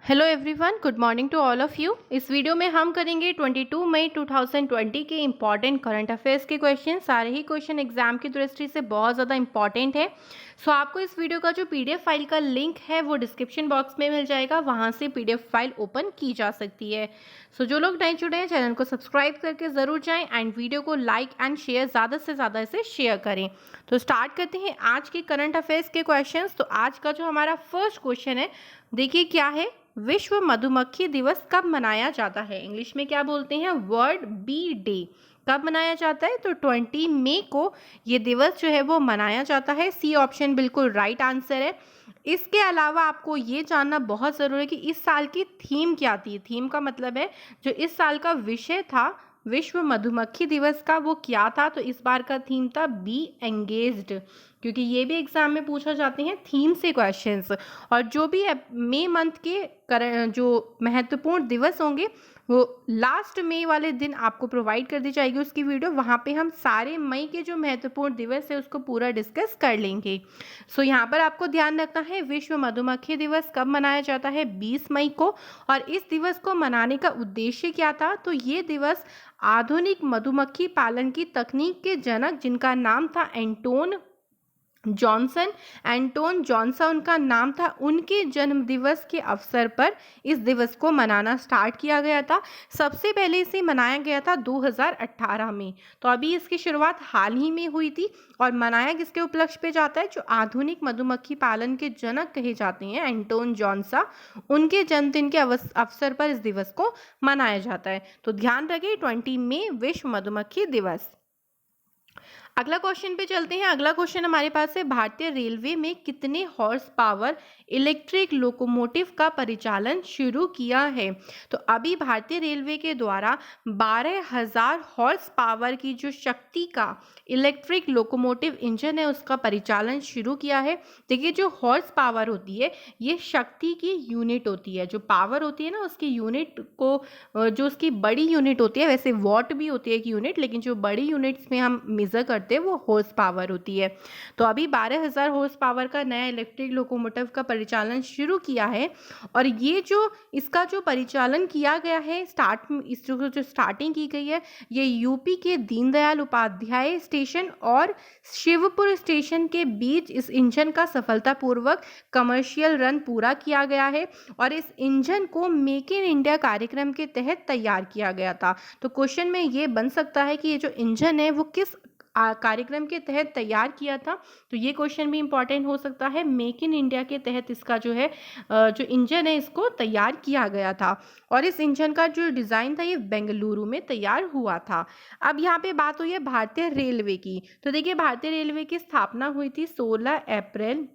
Hello everyone, good morning to all of you. इस video में हम करेंगे 22 मई 2020 के इम्पॉर्टेंट करंट अफेयर्स के क्वेश्चन। सारे ही क्वेश्चन एग्जाम की दृष्टि से बहुत ज़्यादा इंपॉर्टेंट है। सो आपको इस वीडियो का जो पीडीएफ फाइल का लिंक है वो डिस्क्रिप्शन बॉक्स में मिल जाएगा, वहाँ से पीडीएफ फाइल ओपन की जा सकती है। सो जो लोग नए जुड़े हैं चैनल को सब्सक्राइब करके ज़रूर जाएँ एंड वीडियो को लाइक एंड शेयर ज़्यादा से ज़्यादा इसे शेयर करें। तो स्टार्ट करते हैं आज के करंट अफेयर्स के क्वेश्चन। तो आज का जो हमारा फर्स्ट क्वेश्चन है, देखिए क्या है। विश्व मधुमक्खी दिवस कब मनाया जाता है? इंग्लिश में क्या बोलते हैं? World bee day. कब मनाया जाता है? तो 20 मई को ये दिवस जो है वो मनाया जाता है। सी ऑप्शन बिल्कुल राइट आंसर है। इसके अलावा आपको ये जानना बहुत ज़रूरी है कि इस साल की थीम क्या थी। थीम का मतलब है जो इस साल का विषय था विश्व मधुमक्खी दिवस का, वो क्या था? तो इस बार का थीम था बी एंगेज्ड, क्योंकि ये भी एग्जाम में पूछा जाते हैं थीम से क्वेश्चंस। और जो भी मई मंथ के जो महत्वपूर्ण दिवस होंगे वो लास्ट मई वाले दिन आपको प्रोवाइड कर दी जाएगी उसकी वीडियो। वहाँ पे हम सारे मई के जो महत्वपूर्ण दिवस है उसको पूरा डिस्कस कर लेंगे। सो यहाँ पर आपको ध्यान रखना है विश्व मधुमक्खी दिवस कब मनाया जाता है? 20 मई को। और इस दिवस को मनाने का उद्देश्य क्या था? तो ये दिवस आधुनिक मधुमक्खी पालन की तकनीक के जनक, जिनका नाम था एंटोन जॉनसन उनका नाम था, उनके जन्म दिवस के अवसर पर इस दिवस को मनाना स्टार्ट किया गया था। सबसे पहले इसे मनाया गया था 2018 में। तो अभी इसकी शुरुआत हाल ही में हुई थी। और मनाया किसके उपलक्ष्य पे जाता है? जो आधुनिक मधुमक्खी पालन के जनक कहे जाते हैं एंटोन जॉनसन, उनके जन्मदिन के अवसर पर इस दिवस को मनाया जाता है। तो ध्यान रखिए 20 मई विश्व मधुमक्खी दिवस। अगला क्वेश्चन पे चलते हैं। अगला क्वेश्चन हमारे पास है, भारतीय रेलवे में कितने हॉर्स पावर इलेक्ट्रिक लोकोमोटिव का परिचालन शुरू किया है? तो अभी भारतीय रेलवे के द्वारा 12,000 हॉर्स पावर की जो शक्ति का इलेक्ट्रिक लोकोमोटिव इंजन है उसका परिचालन शुरू किया है। देखिए जो हॉर्स पावर होती है ये शक्ति की यूनिट होती है। जो पावर होती है ना उसकी यूनिट को, जो उसकी बड़ी यूनिट होती है, वैसे वॉट भी होती है एक यूनिट, लेकिन जो बड़ी यूनिट्स में हम मेजर करते हैं वो हॉर्स पावर होती है। तो अभी 12,000 हॉर्स पावर का नया इलेक्ट्रिक लोकोमोटिव का परिचालन शुरू किया है। और ये जो इसका जो परिचालन किया गया है इस जो स्टार्टिंग की गई है, ये यूपी के दीनदयाल उपाध्याय स्टेशन और शिवपुर स्टेशन के बीच इस इंजन का सफलतापूर्वक कमर्शियल रन पूरा किया गया है। और इस इंजन को मेक इन इंडिया कार्यक्रम के तहत तैयार किया गया था। तो क्वेश्चन में ये बन सकता है कि ये जो इंजन है वो किस कार्यक्रम के तहत तैयार किया था? तो ये क्वेश्चन भी इंपॉर्टेंट हो सकता है। मेक इन इंडिया के तहत इसका जो है जो इंजन है इसको तैयार किया गया था। और इस इंजन का जो डिज़ाइन था ये बेंगलुरु में तैयार हुआ था। अब यहाँ पे बात हुई है भारतीय रेलवे की। तो देखिए भारतीय रेलवे की स्थापना हुई थी 16 अप्रैल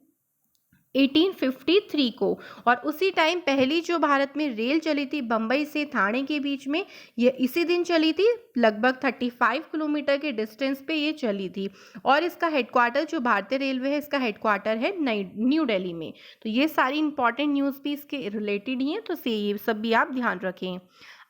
1853 को। और उसी टाइम पहली जो भारत में रेल चली थी बम्बई से ठाणे के बीच में, ये इसी दिन चली थी। लगभग 35 किलोमीटर के डिस्टेंस पे ये चली थी। और इसका हेडक्वार्टर जो भारतीय रेलवे है इसका हेडक्वार्टर है न्यू दिल्ली में। तो ये सारी इंपॉर्टेंट न्यूज़ भी इसके रिलेटेड ही हैं, तो ये सब भी आप ध्यान रखें।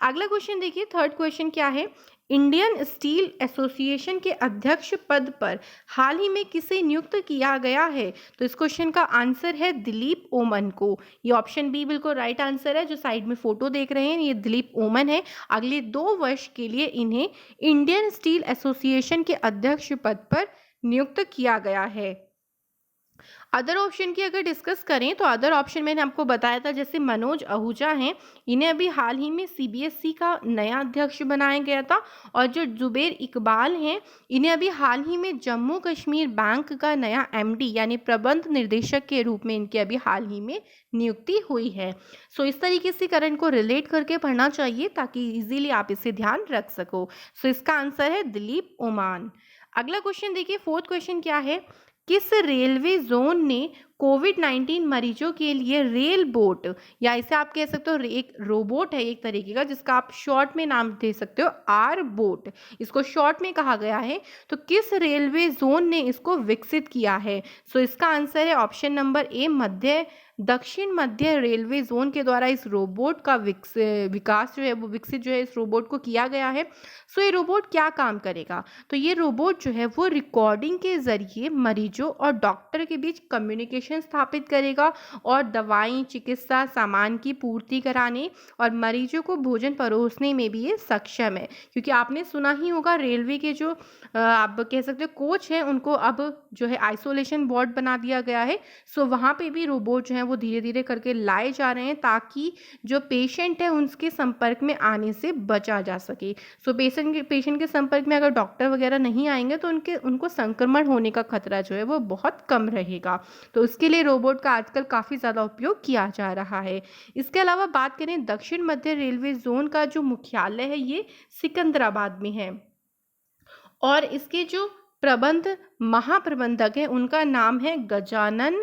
अगला क्वेश्चन देखिए, थर्ड क्वेश्चन क्या है। इंडियन स्टील एसोसिएशन के अध्यक्ष पद पर हाल ही में किसे नियुक्त किया गया है? तो इस क्वेश्चन का आंसर है दिलीप ओमन को। ये ऑप्शन बी बिल्कुल राइट आंसर है। जो साइड में फोटो देख रहे हैं ये दिलीप ओमन है। अगले 2 वर्ष के लिए इन्हें इंडियन स्टील एसोसिएशन के अध्यक्ष पद पर नियुक्त किया गया है। अदर ऑप्शन की अगर डिस्कस करें तो अदर ऑप्शन मैंने आपको बताया था, जैसे मनोज आहूजा हैं, इन्हें अभी हाल ही में सीबीएसई का नया अध्यक्ष बनाया गया था। और जो जुबेर इकबाल हैं, इन्हें अभी हाल ही में जम्मू कश्मीर बैंक का नया एमडी यानी प्रबंध निर्देशक के रूप में इनकी अभी हाल ही में नियुक्ति हुई है। सो इस तरीके से करंट को रिलेट करके पढ़ना चाहिए ताकि इजीली आप इसे ध्यान रख सको। सो इसका आंसर है दिलीप ओमान। अगला क्वेश्चन देखिए, फोर्थ क्वेश्चन क्या है। किस रेलवे जोन ने कोविड-19 मरीजों के लिए रेल बोट, या इसे आप कह सकते हो एक रोबोट है एक तरीके का, जिसका आप शॉर्ट में नाम दे सकते हो आर बोट, इसको शॉर्ट में कहा गया है। तो किस रेलवे जोन ने इसको विकसित किया है? सो इसका आंसर है ऑप्शन नंबर ए, मध्य दक्षिण मध्य रेलवे जोन के द्वारा इस रोबोट का विकास जो है वो विकसित जो है इस रोबोट को किया गया है। सो ये रोबोट क्या काम करेगा? तो ये रोबोट जो है वो रिकॉर्डिंग के ज़रिए मरीजों और डॉक्टर के बीच कम्युनिकेशन स्थापित करेगा और दवाई, चिकित्सा सामान की पूर्ति कराने और मरीजों को भोजन परोसने में भी ये सक्षम है। क्योंकि आपने सुना ही होगा रेलवे के जो आप कह सकते हो कोच हैं उनको अब जो है आइसोलेशन वार्ड बना दिया गया है। सो वहाँ पे भी रोबोट जो हैं वो धीरे-धीरे करके लाए जा रहे हैं ताकि जो पेशेंट है उनके संपर्क में आने से बचा जा सके। सो पेशेंट के संपर्क में अगर डॉक्टर वगैरह नहीं आएँगे तो उनको संक्रमण होने का खतरा जो है वो बहुत कम रहेगा। तो उसके लिए रोबोट का आजकल काफ़ी ज़्यादा उपयोग किया जा रहा है। इसके अलावा बात करें दक्षिण मध्य रेलवे ज़ोन का जो मुख्यालय है ये सिकंदराबाद में है। और इसके जो महाप्रबंधक हैं उनका नाम है गजानन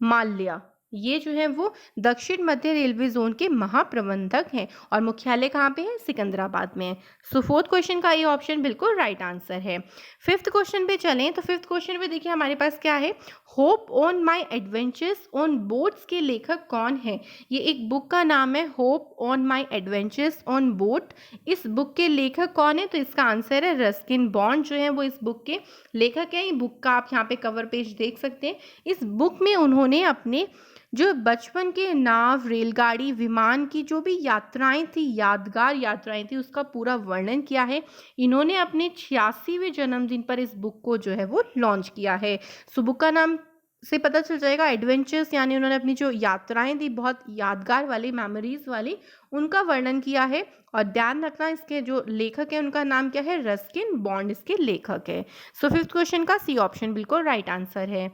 माल्या। ये जो है वो दक्षिण मध्य रेलवे जोन के महाप्रबंधक हैं और मुख्यालय कहाँ पे है? सिकंदराबाद में है। सो फोर्थ क्वेश्चन का ये ऑप्शन बिल्कुल राइट आंसर है। फिफ्थ क्वेश्चन पे चलें तो फिफ्थ क्वेश्चन पे देखिए हमारे पास क्या है, hope on my adventures on boats के लेखक कौन है? ये एक बुक का नाम है hope on my adventures on boat. इस बुक के लेखक कौन है? तो इसका आंसर है रस्किन बॉन्ड जो है वो इस बुक के लेखक हैं। ये बुक का आप यहाँ पे कवर पेज देख सकते हैं। इस बुक में उन्होंने अपने जो बचपन के नाव, रेलगाड़ी, विमान की जो भी यात्राएं थी, यादगार यात्राएं थी, उसका पूरा वर्णन किया है। इन्होंने अपने 86वें जन्मदिन पर इस बुक को जो है वो लॉन्च किया है। सो बुक का नाम से पता चल जाएगा एडवेंचर्स, यानी उन्होंने अपनी जो यात्राएं थी बहुत यादगार वाली, मेमोरीज वाली, उनका वर्णन किया है। और ध्यान रखना इसके जो लेखक है उनका नाम क्या है? रस्किन बॉन्ड इसके लेखक है। सो फिफ्थ क्वेश्चन का सी ऑप्शन बिल्कुल राइट आंसर है।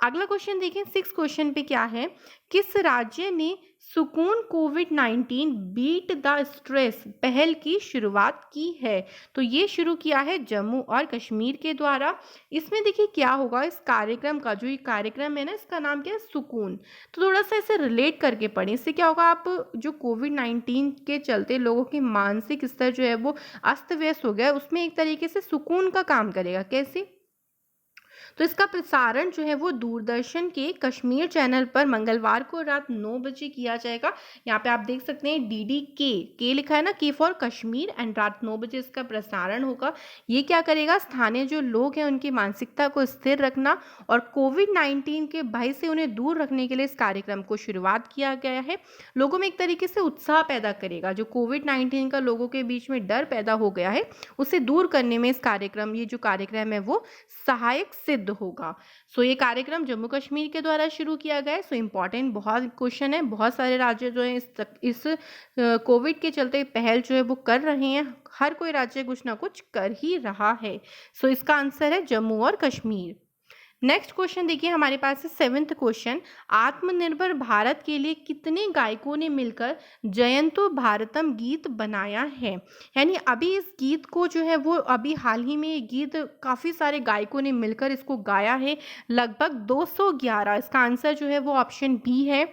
अगला क्वेश्चन देखिए, सिक्स क्वेश्चन पे क्या है, किस राज्य ने सुकून कोविड-19 बीट द स्ट्रेस पहल की शुरुआत की है? तो ये शुरू किया है जम्मू और कश्मीर के द्वारा। इसमें देखिए क्या होगा, इस कार्यक्रम का जो ये कार्यक्रम है ना, इसका नाम क्या है? सुकून। तो थोड़ा सा इसे रिलेट करके पढ़ें। इससे क्या होगा, आप जो कोविड-19 के चलते लोगों की मानसिक स्तर जो है वो अस्त व्यस्त हो गया है, उसमें एक तरीके से सुकून का काम करेगा। कैसे? तो इसका प्रसारण जो है वो दूरदर्शन के कश्मीर चैनल पर मंगलवार को रात 9 बजे किया जाएगा। यहाँ पे आप देख सकते हैं डीडी के लिखा है ना, के फॉर कश्मीर, एंड रात 9 बजे इसका प्रसारण होगा। ये क्या करेगा, स्थानीय जो लोग हैं उनकी मानसिकता को स्थिर रखना और कोविड-19 के भय से उन्हें दूर रखने के लिए इस कार्यक्रम को शुरुआत किया गया है। लोगों में एक तरीके से उत्साह पैदा करेगा। जो कोविड-19 का लोगों के बीच में डर पैदा हो गया है उसे दूर करने में ये जो कार्यक्रम है वो सहायक सिद्ध होगा। सो ये कार्यक्रम जम्मू कश्मीर के द्वारा शुरू किया गया है। सो इम्पॉर्टेंट बहुत क्वेश्चन है। बहुत सारे राज्य जो है इस कोविड के चलते पहल जो है वो कर रहे हैं। हर कोई राज्य कुछ ना कुछ कर ही रहा है। सो इसका आंसर है जम्मू और कश्मीर। नेक्स्ट क्वेश्चन देखिए हमारे पास है सेवेंथ क्वेश्चन, आत्मनिर्भर भारत के लिए कितने गायकों ने मिलकर जयंतो भारतम गीत बनाया है? यानी अभी इस गीत को जो है वो अभी हाल ही में ये गीत काफ़ी सारे गायकों ने मिलकर इसको गाया है, लगभग 211। इसका आंसर जो है वो ऑप्शन बी है।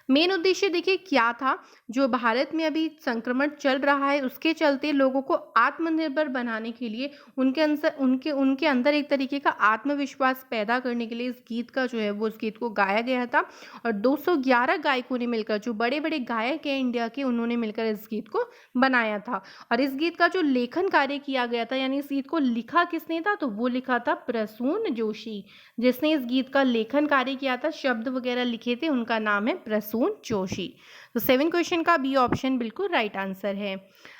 मेन उद्देश्य देखिए क्या था, जो भारत में अभी संक्रमण चल रहा है उसके चलते लोगों को आत्मनिर्भर बनाने के लिए उनके अंदर एक तरीके का आत्मविश्वास पैदा करने के लिए इस गीत का जो है वो इस गीत को गाया गया था। और 211 गायकों ने मिलकर, जो बड़े बड़े गायक हैं इंडिया के, उन्होंने मिलकर इस गीत को बनाया था। और इस गीत का जो लेखन कार्य किया गया था, यानी इस गीत को लिखा किसने था, तो वो लिखा था प्रसून जोशी, जिसने इस गीत का लेखन कार्य किया था, शब्द वगैरह लिखे थे, उनका नाम है प्रसून जोशी। तो 7 क्वेश्चन का बी ऑप्शन बिल्कुल राइट आंसर है।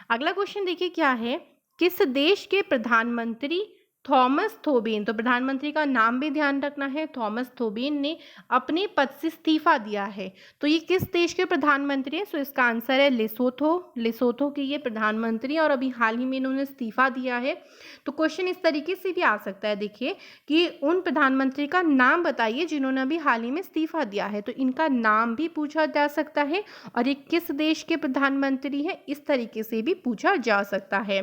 अगला क्वेश्चन देखिए क्या है, किस देश के प्रधानमंत्री थॉमस थोबेन, तो प्रधानमंत्री का नाम भी ध्यान रखना है, थॉमस थोबेन ने अपने पद से इस्तीफा दिया है। तो ये किस देश के प्रधानमंत्री हैं? सो इसका आंसर है लेसोथो के ये प्रधानमंत्री, और अभी हाल ही में इन्होंने इस्तीफा दिया है। तो क्वेश्चन इस तरीके से भी आ सकता है, देखिए कि उन प्रधानमंत्री का नाम बताइए जिन्होंने अभी हाल ही में इस्तीफा दिया है। तो इनका नाम भी पूछा जा सकता है और ये किस देश के प्रधानमंत्री हैं, इस तरीके से भी पूछा जा सकता है।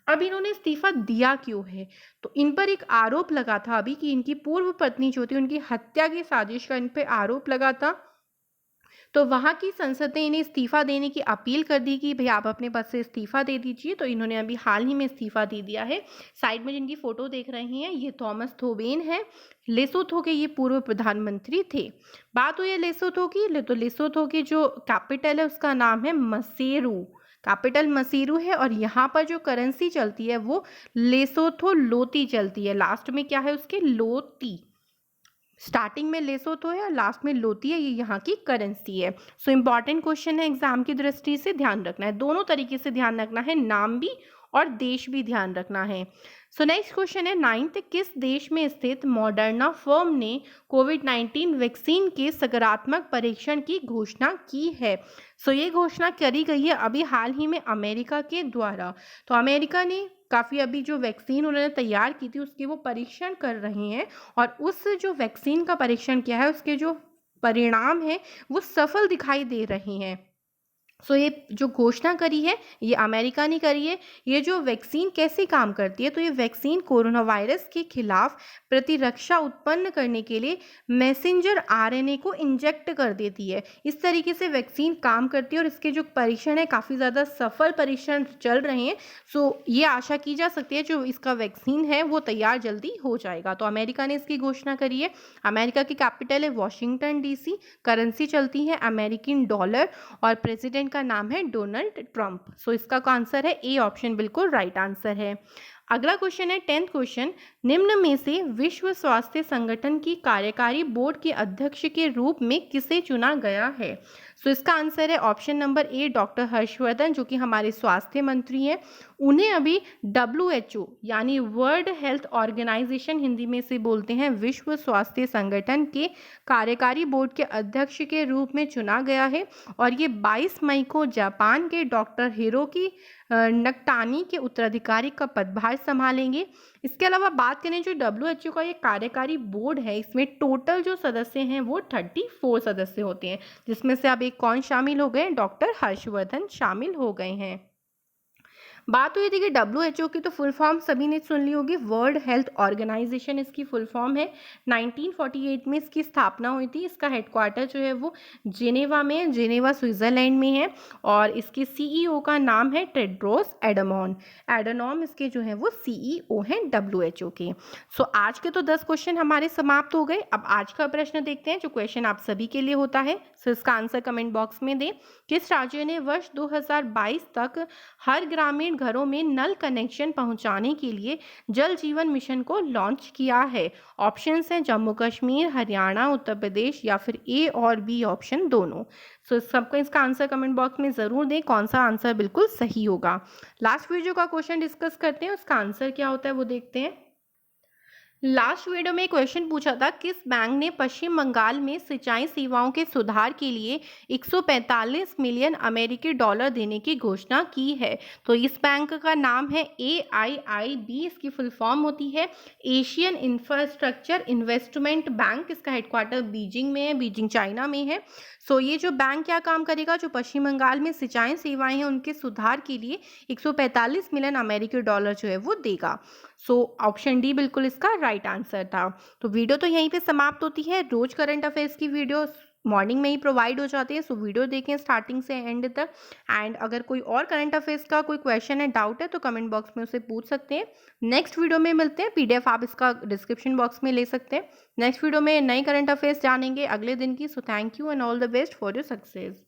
अब इन्होंने इस्तीफा दिया क्यों है? तो इन पर एक आरोप लगा था अभी कि इनकी पूर्व पत्नी जो थी उनकी हत्या की साजिश का इन पे आरोप लगा था। तो वहाँ की संसद ने इन्हें इस्तीफ़ा देने की अपील कर दी कि भई आप अपने पद से इस्तीफ़ा दे दीजिए, तो इन्होंने अभी हाल ही में इस्तीफ़ा दे दिया है। साइड में जिनकी फ़ोटो देख रहे हैं, ये थॉमस थोबेन हैं। लेसोथो के ये पूर्व प्रधानमंत्री थे। बात हुई है लेसोथो की, तो लेसोथो की जो कैपिटल है उसका नाम है मसेरू। कैपिटल मसेरू है और यहाँ पर जो करेंसी चलती है वो लेसोथो लोती चलती है। लास्ट में क्या है उसके? लोती। स्टार्टिंग में लेसोथो है और लास्ट में लोती है, ये यहाँ की करेंसी है। सो इम्पॉर्टेंट क्वेश्चन है, एग्जाम की दृष्टि से ध्यान रखना है, दोनों तरीके से ध्यान रखना है, नाम भी और देश भी ध्यान रखना है। सो नेक्स्ट क्वेश्चन है, 9th, किस देश में स्थित मॉडर्ना फर्म ने कोविड-19 वैक्सीन के सकारात्मक परीक्षण की घोषणा की है? सो ये घोषणा करी गई है अभी हाल ही में अमेरिका के द्वारा। तो अमेरिका ने काफ़ी अभी जो वैक्सीन उन्होंने तैयार की थी उसके वो परीक्षण कर रहे हैं और उस जो वैक्सीन का परीक्षण किया है उसके जो परिणाम हैं वो सफल दिखाई दे रहे हैं। सो ये जो घोषणा करी है ये अमेरिका ने करी है। ये जो वैक्सीन कैसे काम करती है? तो ये वैक्सीन कोरोना वायरस के खिलाफ प्रतिरक्षा उत्पन्न करने के लिए मैसेंजर आरएनए को इंजेक्ट कर देती है। इस तरीके से वैक्सीन काम करती है और इसके जो परीक्षण है काफ़ी ज़्यादा सफल परीक्षण चल रहे हैं। सो ये आशा की जा सकती है जो इसका वैक्सीन है वो तैयार जल्दी हो जाएगा। तो अमेरिका ने इसकी घोषणा करी है। अमेरिका की कैपिटल है वॉशिंगटन डीसी, करेंसी चलती है अमेरिकन डॉलर और प्रेसिडेंट का नाम है डोनाल्ड ट्रंप। सो इसका आंसर है ए ऑप्शन, बिल्कुल राइट आंसर है। अगला क्वेश्चन है 10th क्वेश्चन, निम्न में से विश्व स्वास्थ्य संगठन की कार्यकारी बोर्ड के अध्यक्ष के रूप में किसे चुना गया है? सो इसका आंसर है option number A doctor Harshvardhan, जो कि हमारे स्वास्थ्य मंत्री हैं। उन्हें अभी WHO यानी वर्ल्ड हेल्थ ऑर्गेनाइजेशन, हिंदी में से बोलते हैं विश्व स्वास्थ्य संगठन के कार्यकारी बोर्ड के अध्यक्ष के रूप में चुना गया है और ये 22 मई को जापान के डॉक्टर हिरोकी नकटानी के उत्तराधिकारी का पदभार संभालेंगे। इसके अलावा बात करें जो WHO का ये कार्यकारी बोर्ड है, इसमें टोटल जो सदस्य हैं वो 34 सदस्य होते हैं, जिसमें से अब एक कौन शामिल हो गए? डॉक्टर हर्षवर्धन शामिल हो गए हैं। बात हुई थी कि WHO की तो फुल फॉर्म सभी ने सुन ली होगी, वर्ल्ड हेल्थ ऑर्गेनाइजेशन इसकी फुल फॉर्म है। 1948 में इसकी स्थापना हुई थी। इसका हेडक्वार्टर जो है वो जेनेवा में है, जेनेवा स्विट्जरलैंड में है और इसके CEO का नाम है टेड्रोस एडनॉम इसके जो है वो CEO हैं WHO के। सो आज के तो 10 क्वेश्चन हमारे समाप्त हो गए। अब आज का प्रश्न देखते हैं जो क्वेश्चन आप सभी के लिए होता है। सो इसका आंसर कमेंट बॉक्स में दें। किस राज्य ने वर्ष 2022 तक हर ग्रामीण घरों में नल कनेक्शन पहुंचाने के लिए जल जीवन मिशन को लॉन्च किया है? ऑप्शंस हैं जम्मू कश्मीर, हरियाणा, उत्तर प्रदेश या फिर ए और बी ऑप्शन दोनों। सो सबको इसका आंसर कमेंट बॉक्स में ज़रूर दें कौन सा आंसर बिल्कुल सही होगा। लास्ट वीडियो का क्वेश्चन डिस्कस करते हैं, उसका आंसर क्या होता है वो देखते हैं। लास्ट वीडियो में क्वेश्चन पूछा था किस बैंक ने पश्चिम बंगाल में सिंचाई सेवाओं के सुधार के लिए 145 मिलियन अमेरिकी डॉलर देने की घोषणा की है? तो इस बैंक का नाम है AIIB, इसकी फुल फॉर्म होती है एशियन इंफ्रास्ट्रक्चर इन्वेस्टमेंट बैंक। इसका हेडक्वार्टर बीजिंग में है, बीजिंग चाइना में है। सो ये जो बैंक क्या काम करेगा? जो पश्चिम बंगाल में सिंचाई सेवाएं हैं उनके सुधार के लिए 145 मिलियन अमेरिकी डॉलर जो है वो देगा। सो ऑप्शन डी बिल्कुल इसका राइट आंसर था। तो वीडियो तो यहीं पे समाप्त होती है। रोज करंट अफेयर्स की वीडियो मॉर्निंग में ही प्रोवाइड हो जाती है, सो वीडियो देखें स्टार्टिंग से एंड तक। एंड अगर कोई और करंट अफेयर्स का कोई क्वेश्चन है, डाउट है तो कमेंट बॉक्स में उसे पूछ सकते हैं। नेक्स्ट वीडियो में मिलते हैं। PDF आप इसका डिस्क्रिप्शन बॉक्स में ले सकते हैं। नेक्स्ट वीडियो में नई करंट अफेयर्स जानेंगे अगले दिन की। So thank you and all the best for your success.